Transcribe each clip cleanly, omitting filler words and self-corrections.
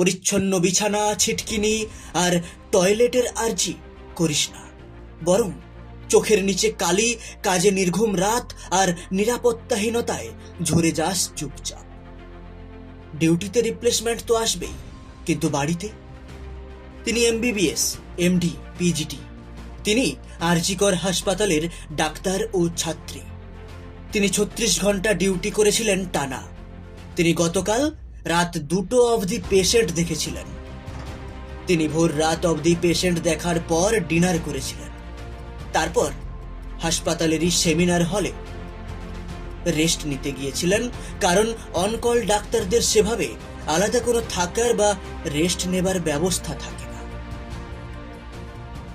পরিচ্ছন্ন বিছানা, ছিটকিনি আর টয়লেটের আর্জি করিস না, বরং চোখের নিচে কালি, কাজে নির্ঘুম রাত আর নিরাপত্তাহীনতায় ঝরে যাস চুপচাপ। ডিউটিতে রিপ্লেসমেন্ট তো আসবেই, কিন্তু বাড়িতে? তিনি এমবিবিএস, এমডি, পিজিটি। তিনি আরজিকর হাসপাতালের ডাক্তার ও ছাত্রী। তিনি 36 ঘন্টা ডিউটি করেছিলেন টানা। তিনি গতকাল রাত 2টো অবধি পেশেন্ট দেখেছিলেন। তিনি ভোর রাত অবধি পেশেন্ট দেখার পর ডিনার করেছিলেন। তারপর হাসপাতালেরই সেমিনার হলে রেস্ট নিতে গিয়েছিলেন, কারণ অনকল ডাক্তারদের সেভাবে আলাদা কোনো থাকার বা রেস্ট নেবার ব্যবস্থা থাকে না।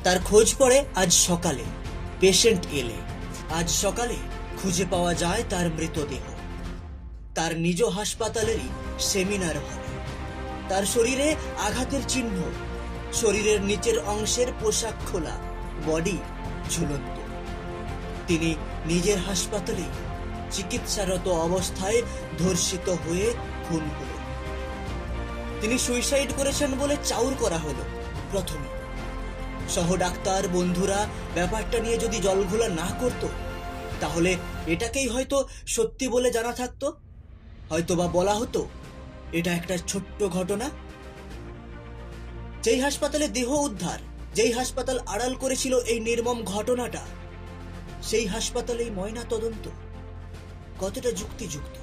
তার খোঁজ পড়ে আজ সকালে, পেশেন্ট এলে। আজ সকালে খুঁজে পাওয়া যায় তার মৃতদেহ, তার নিজ হাসপাতালেরই সেমিনার হলে। তার শরীরে আঘাতের চিহ্ন, শরীরের নিচের অংশের পোশাক খোলা, বডি ঝুলন্ত। তিনি নিজের হাসপাতালেই চিকিৎসারত অবস্থায় ধর্ষিত হয়ে খুন হলেন। তিনি সুইসাইড করেছেন বলে চাউর করা হলো প্রথমে। সহ ডাক্তার বন্ধুরা ব্যাপারটা নিয়ে যদি জলঘোলা না করত, তাহলে এটাকেই হয়তো সত্যি বলে জানা থাকতো, হয়তোবা বলা হতো এটা একটা ছোট্ট ঘটনা। যেই হাসপাতালে দেহ উদ্ধার, যেই হাসপাতাল আড়াল করেছিল এই নির্মম ঘটনাটা, সেই হাসপাতালেই ময়না তদন্ত কতটা যুক্তিযুক্ত?